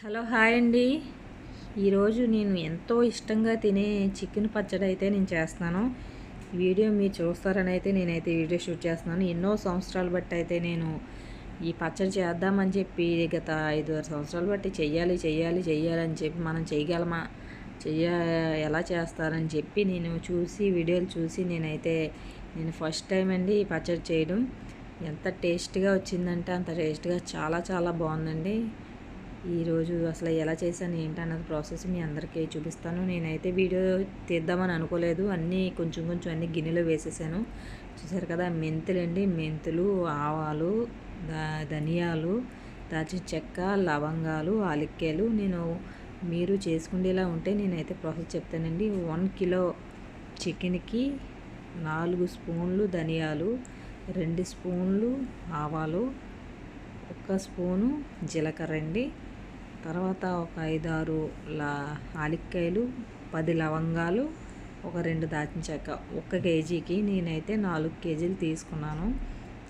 Hello hi అండి. ఈరోజు నేను ఎంతో ఇష్టంగా తినే చికెన్ పచ్చడి అయితే నేను చేస్తున్నాను. ఈ వీడియో మీరు చూస్తారని అయితే నేనైతే వీడియో షూట్ చేస్తున్నాను. ఎన్నో సంవత్సరాలు బట్టి అయితే నేను ఈ పచ్చడి చేద్దామని చెప్పి గత 5-6 సంవత్సరాలు బట్టి చెయ్యాలని చెప్పి మనం చేయగలమా, చెయ్య ఎలా చేస్తారని చెప్పి నేను చూసి వీడియోలు చూసి నేను ఫస్ట్ టైం అండి ఈ పచ్చడి చేయడం. ఎంత టేస్ట్గా వచ్చిందంటే అంత టేస్ట్గా చాలా చాలా బాగుందండి. ఈరోజు అసలు ఎలా చేశాను ఏంటన్నది ప్రాసెస్ మీ అందరికీ చూపిస్తాను. నేనైతే వీడియో తీద్దామని అనుకోలేదు. అన్నీ కొంచెం కొంచెం అన్నీ గిన్నెలో వేసేసాను. చూసారు కదా, మెంతులండి, మెంతులు, ఆవాలు, ధనియాలు, దాల్చిన చెక్క, లవంగాలు, ఆలిక్కేలు. మీరు చేసుకునేలా ఉంటే నేనైతే ప్రాసెస్ చెప్తానండి. 1 కిలో చికెన్కి 4 స్పూన్లు ధనియాలు, 2 స్పూన్లు ఆవాలు, 1 స్పూను జీలకర్ర అండి. తర్వాత ఒక 5-6 యాలక్కాయలు, 10 లవంగాలు, ఒక 2 దాల్చిన చెక్క. 1 కేజీకి నేనైతే 4 కేజీలు తీసుకున్నాను.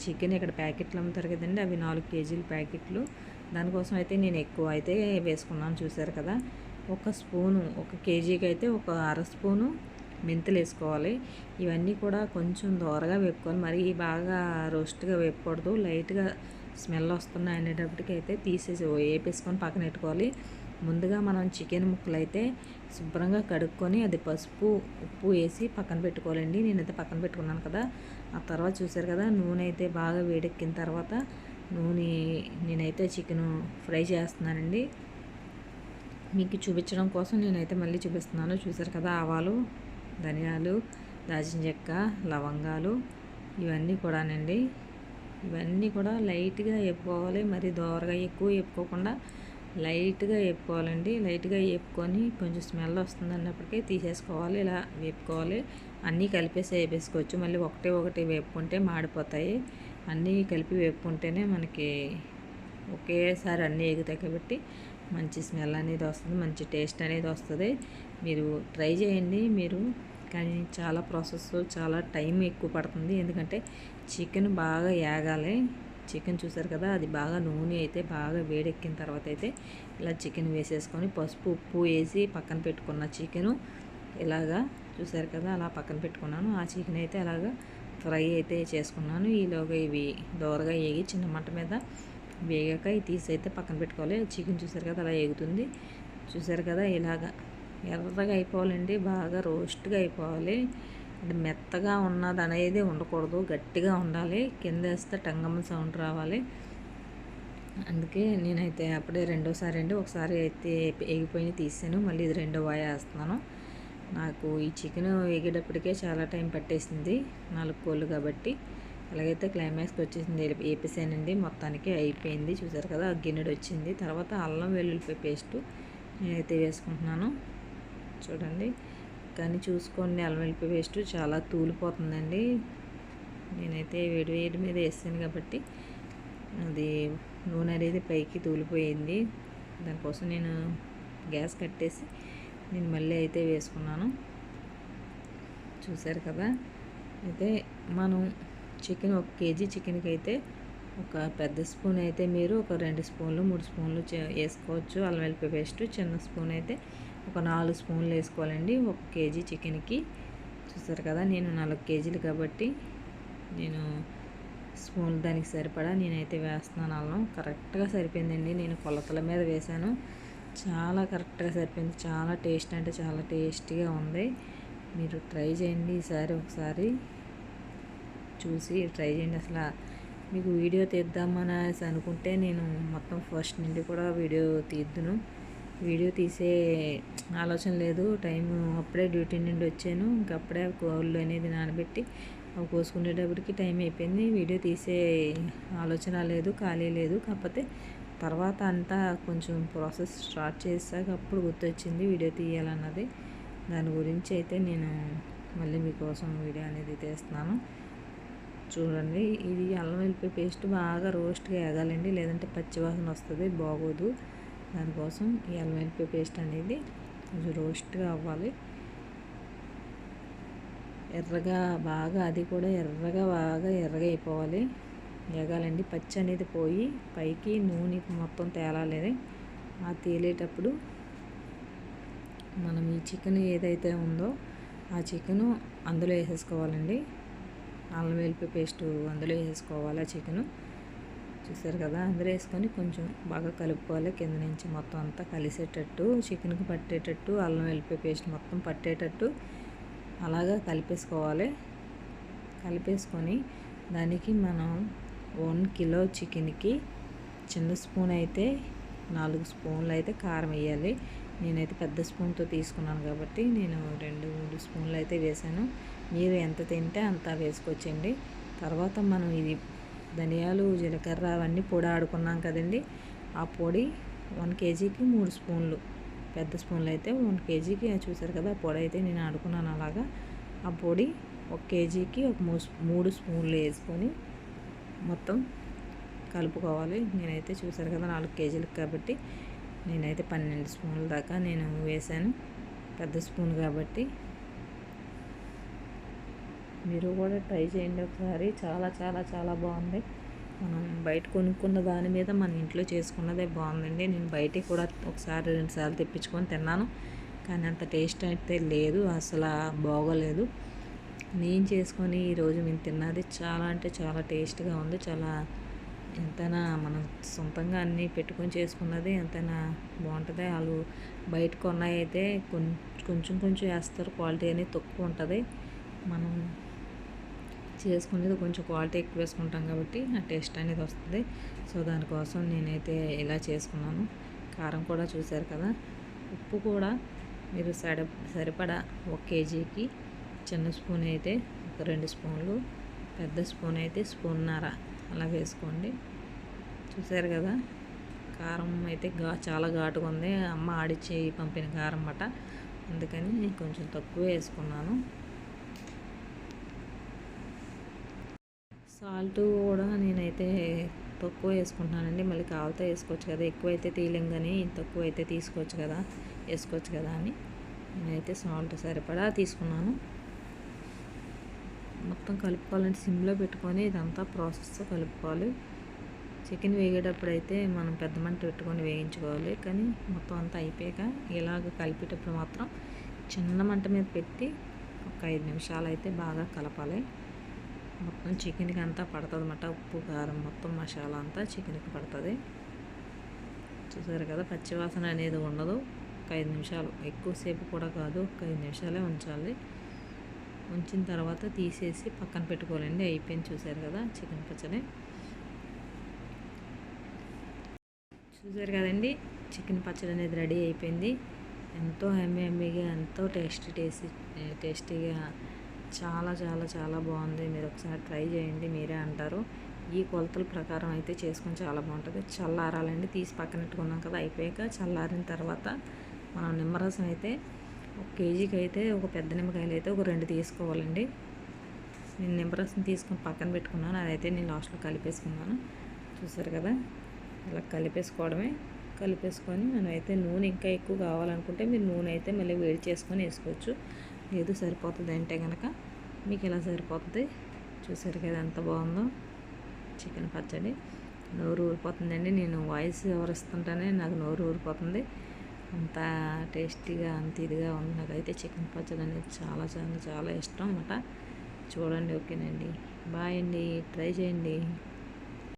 చికెన్ ఇక్కడ ప్యాకెట్లు అమ్ముతారు కదండి, అవి 4 కేజీల ప్యాకెట్లు. దానికోసం అయితే నేను ఎక్కువ అయితే వేసుకున్నాను. చూసారు కదా, 1 స్పూను, 1 కేజీకి అయితే ఒక అర స్పూను మెంతులు వేసుకోవాలి. ఇవన్నీ కూడా కొంచెం దోరగా వేపుకోవాలి. మరీ బాగా రోస్ట్గా వేపకూడదు. లైట్గా స్మెల్ వస్తున్నాయి అనేటప్పటికి అయితే తీసేసి వేపేసుకొని పక్కన పెట్టుకోవాలి. ముందుగా మనం చికెన్ ముక్కలు అయితే శుభ్రంగా కడుక్కొని అది పసుపు ఉప్పు వేసి పక్కన పెట్టుకోవాలండి. నేనైతే పక్కన పెట్టుకున్నాను కదా. ఆ తర్వాత చూసారు కదా, నూనె అయితే బాగా వేడెక్కిన తర్వాత నేనైతే చికెన్ ఫ్రై చేస్తున్నానండి. మీకు చూపించడం కోసం నేనైతే మళ్ళీ చూపిస్తున్నాను. చూసారు కదా, ఆవాలు, ధనియాలు, దాల్చిన చెక్క, లవంగాలు, ఇవన్నీ కూడానండి. ఇవన్నీ కూడా లైట్గా వేపుకోవాలి. మరి దోరగా ఎక్కువ వేపుకోకుండా లైట్గా వేపుకోవాలండి. లైట్గా వేపుకొని కొంచెం స్మెల్ వస్తుంది అన్నప్పటికీ తీసేసుకోవాలి. ఇలా వేపుకోవాలి. అన్నీ కలిపేసి వేపేసుకోవచ్చు. మళ్ళీ ఒకటి వేపుకుంటే మాడిపోతాయి. అన్నీ కలిపి వేపుకుంటేనే మనకి ఒకేసారి అన్నీ ఎగుతాయి కాబట్టి మంచి స్మెల్ అనేది వస్తుంది, మంచి టేస్ట్ అనేది వస్తుంది. మీరు ట్రై చేయండి. కానీ చాలా ప్రాసెస్, చాలా టైం ఎక్కువ పడుతుంది. ఎందుకంటే చికెన్ బాగా ఏగాలి. చికెన్ చూసారు కదా, అది బాగా నూనె అయితే బాగా వేడెక్కిన తర్వాత అయితే ఇలా చికెన్ వేసేసుకొని పసుపు ఉప్పు వేసి పక్కన పెట్టుకున్న చికెను ఇలాగా చూసారు కదా, అలా పక్కన పెట్టుకున్నాను. ఆ చికెన్ అయితే అలాగా ఫ్రై అయితే చేసుకున్నాను. ఈలోగా ఇవి దోరగా వేగి చిన్న మంట మీద వేగాక ఇవి తీసి అయితే పక్కన పెట్టుకోవాలి. చికెన్ చూసారు కదా, అలా వేగుతుంది. చూసారు కదా, ఇలాగా ఎర్రగా అయిపోవాలండి. బాగా రోస్ట్గా అయిపోవాలి. అంటే మెత్తగా ఉన్నది అనేది ఉండకూడదు, గట్టిగా ఉండాలి. కింద వేస్తే టంగమ్మ సౌండ్ రావాలి. అందుకే నేనైతే అప్పుడే రెండోసారి అండి, ఒకసారి అయితే ఎగిపోయి తీసాను, మళ్ళీ ఇది రెండో వాయి వేస్తున్నాను. నాకు ఈ చికెన్ వేగేటప్పటికే చాలా టైం పట్టేసింది, 4 కోళ్ళు కాబట్టి. అలాగైతే క్లైమాక్స్కి వచ్చేసింది, వేపేసానండి. మొత్తానికి అయిపోయింది. చూసారు కదా, గిన్నెడు వచ్చింది. తర్వాత అల్లం వెల్లుల్లిపాయ పేస్టు నేనైతే వేసుకుంటున్నాను. చూడండి, కానీ చూసుకోండి, అల్లం వెల్లుల్లి పేస్ట్ చాలా తూలిపోతుందండి. నేనైతే వేడి మీద వేసాను కాబట్టి అది నూనె అనేది పైకి తూలిపోయింది. దానికోసం నేను గ్యాస్ కట్టేసి నేను మళ్ళీ అయితే వేసుకున్నాను. చూసారు కదా, అయితే మనం చికెన్ 1 కేజీ చికెన్కి అయితే ఒక పెద్ద స్పూన్ అయితే మీరు ఒక 2 స్పూన్లు 3 స్పూన్లు వేసుకోవచ్చు అల్లం వెల్లుల్లి పేస్ట్. చిన్న స్పూన్ అయితే ఒక 4 స్పూన్లు వేసుకోవాలండి 1 కేజీ చికెన్కి. చూసారు కదా, నేను 4 కేజీలు కాబట్టి నేను స్పూన్లు దానికి సరిపడా నేనైతే వేస్తున్నాను. అల్లం కరెక్ట్గా సరిపోయిందండి. నేను కొలతల మీద వేశాను, చాలా కరెక్ట్గా సరిపోయింది. చాలా టేస్ట్ అంటే చాలా టేస్టీగా ఉంది. మీరు ట్రై చేయండి ఈసారి, ఒకసారి చూసి ట్రై చేయండి. అసలు మీకు వీడియో తీద్దామని అనుకుంటే నేను మొత్తం ఫస్ట్ నుండి కూడా వీడియో తీద్దును. వీడియో తీసే ఆలోచన లేదు. టైము అప్పుడే డ్యూటీ నుండి వచ్చాను. ఇంకప్పుడే కోళ్ళు అనేది నానబెట్టి అవి కోసుకునేటప్పటికి టైం అయిపోయింది. వీడియో తీసే ఆలోచన లేదు, ఖాళీ లేదు. కాకపోతే తర్వాత అంతా కొంచెం ప్రాసెస్ స్టార్ట్ చేశాక అప్పుడు గుర్తొచ్చింది వీడియో తీయాలన్నది. దాని గురించి అయితే నేను మళ్ళీ మీకోసం వీడియో అనేది తీస్తున్నాను. చూడండి, ఇది అల్లం వెల్లుల్లి పేస్ట్ బాగా రోస్ట్గా ఎగాలండి, లేదంటే పచ్చివాసన వస్తుంది, బాగోదు. దానికోసం ఈ అల్లం వెల్లుల్లి పేస్ట్ అనేది కొంచెం రోస్ట్గా అవ్వాలి. ఎర్రగా బాగా, అది కూడా బాగా ఎర్రగా అయిపోవాలి, ఎగాలండి. పచ్చి అనేది పోయి పైకి నూనె మొత్తం తేలాలి. ఆ తేలేటప్పుడు మనం ఈ చికెన్ ఏదైతే ఉందో ఆ చికెను అందులో వేసేసుకోవాలండి. అల్లం వెల్లుల్లి పేస్టు అందులో వేసేసుకోవాలి. ఆ చికెను చూసారు కదా, అందులో వేసుకొని కొంచెం బాగా కలుపుకోవాలి. కింద నుంచి మొత్తం అంతా కలిసేటట్టు, చికెన్కి పట్టేటట్టు, అల్లం వెల్లుల్లి పేస్ట్ మొత్తం పట్టేటట్టు అలాగా కలిపేసుకోవాలి. కలిపేసుకొని దానికి మనం 1 కిలో చికెన్కి చిన్న స్పూన్ అయితే 4 స్పూన్లు అయితే కారం వేయాలి. నేనైతే పెద్ద స్పూన్తో తీసుకున్నాను కాబట్టి నేను 2-3 స్పూన్లు అయితే వేసాను. మీరు ఎంత తింటే అంత వేసుకోవచ్చండి. తర్వాత మనం ఇది ధనియాలు, జీలకర్ర అవన్నీ పొడి ఆడుకున్నాం కదండి, ఆ పొడి 1 కేజీకి 3 స్పూన్లు, పెద్ద స్పూన్లు అయితే 1 కేజీకి చూసారు కదా, ఆ పొడి అయితే నేను ఆడుకున్నాను. అలాగా ఆ పొడి 1 కేజీకి ఒక 3 స్పూన్లు వేసుకొని మొత్తం కలుపుకోవాలి. నేనైతే చూసారు కదా 4 కేజీలకు కాబట్టి నేనైతే 12 స్పూన్ల దాకా నేను వేసాను, పెద్ద స్పూన్ కాబట్టి. మీరు కూడా ట్రై చేయండి ఒకసారి. చాలా చాలా చాలా బాగుంది. మనం బయట కొనుక్కున్న దాని మీద మన ఇంట్లో చేసుకున్నదే బాగుందండి. నేను బయట కూడా ఒకసారి 2 సార్లు తెప్పించుకొని తిన్నాను, కానీ అంత టేస్ట్ అయితే లేదు, అసలు బాగోలేదు. నేను చేసుకొని ఈరోజు మేము తిన్నది చాలా అంటే చాలా టేస్ట్గా ఉంది. చాలా ఎంతైనా మనం సొంతంగా అన్నీ పెట్టుకొని చేసుకున్నది ఎంతైనా బాగుంటుంది. వాళ్ళు బయట కొన్నాయి అయితే కొంచెం కొంచెం వేస్తారు, క్వాలిటీ అనేది తక్కువ ఉంటుంది. మనం చేసుకునేది కొంచెం క్వాలిటీ ఎక్కువ వేసుకుంటాం కాబట్టి ఆ టేస్ట్ అనేది వస్తుంది. సో దానికోసం నేనైతే ఇలా చేసుకున్నాను. కారం కూడా చూసారు కదా, ఉప్పు కూడా మీరు సరిపడా 1 కేజీకి చిన్న స్పూన్ అయితే ఒక 2 స్పూన్లు, పెద్ద స్పూన్ అయితే స్పూన్నర అలా వేసుకోండి. చూసారు కదా, కారం అయితే చాలా ఘాటుగా ఉంది. అమ్మ ఆడిచ్చి పంపిన కారం అన్నమాట, అందుకని నేను కొంచెం తక్కువ వేసుకున్నాను. సాల్ట్ కూడా నేనైతే తక్కువ వేసుకుంటున్నానండి. మళ్ళీ కావాలితే వేసుకోవచ్చు కదా, ఎక్కువ అయితే తీయలేం కానీ తక్కువ అయితే వేసుకోవచ్చు కదా అని నేనైతే సాల్ట్ సరిపడా తీసుకున్నాను. మొత్తం కలుపుకోవాలంటే సిమ్లో పెట్టుకొని ఇదంతా ప్రాసెస్ కలుపుకోవాలి. చికెన్ వేగేటప్పుడు అయితే మనం పెద్ద మంట పెట్టుకొని వేయించుకోవాలి, కానీ మొత్తం అంతా అయిపోయాక ఇలాగ కలిపేటప్పుడు మాత్రం చిన్న మంట మీద పెట్టి ఒక 5 నిమిషాలు అయితే బాగా కలపాలి. మొత్తం చికెన్కి అంతా పడుతుంది అన్నమాట, ఉప్పు కారం మొత్తం మసాలా అంతా చికెన్కి పడుతుంది. చూసారు కదా, పచ్చివాసన అనేది ఉండదు. ఒక 5 నిమిషాలు, ఎక్కువసేపు కూడా కాదు, ఒక 5 నిమిషాలే ఉంచాలి. ఉంచిన తర్వాత తీసేసి పక్కన పెట్టుకోవాలండి. అయిపోయింది. చూసారు కదా చికెన్ పచ్చడి. చూసారు కదండి, చికెన్ పచ్చడి అనేది రెడీ అయిపోయింది. ఎంతో ఎమ్మీగా, ఎంతో టేస్టీగా చాలా చాలా చాలా బాగుంది. మీరు ఒకసారి ట్రై చేయండి, మీరే అంటారు. ఈ కొలతల ప్రకారం అయితే చేసుకొని చాలా బాగుంటుంది. చల్లారాలండి, తీసి పక్కన పెట్టుకున్నాం కదా, అయిపోయాక చల్లారిన తర్వాత మనం నిమ్మరసం అయితే 1 కేజీకి అయితే ఒక పెద్ద నిమ్మకాయలు అయితే ఒక 2 తీసుకోవాలండి. నేను నిమ్మరసం తీసుకొని పక్కన పెట్టుకున్నాను, అదైతే నేను లాస్ట్లో కలిపేసుకున్నాను. చూసారు కదా, ఇలా కలిపేసుకొని మనమైతే నూనె ఇంకా ఎక్కువ కావాలనుకుంటే మీరు నూనె అయితే మళ్ళీ వేడి చేసుకొని వేసుకోవచ్చు. లేదు సరిపోతుంది అంటే కనుక మీకు ఇలా సరిపోతుంది. చూసారు కదా ఎంత బాగుందో చికెన్ పచ్చడి. నోరు ఊరిపోతుందండి. నేను వాయిస్ ఎవరిస్తుంటేనే నాకు నోరు ఊరిపోతుంది, అంత టేస్టీగా అంత ఇదిగా ఉంది. నాకైతే చికెన్ పచ్చడి అనేది చాలా చాలా చాలా ఇష్టం అన్నమాట. చూడండి. ఓకేనండి, బాయ్ అండి, ట్రై చేయండి.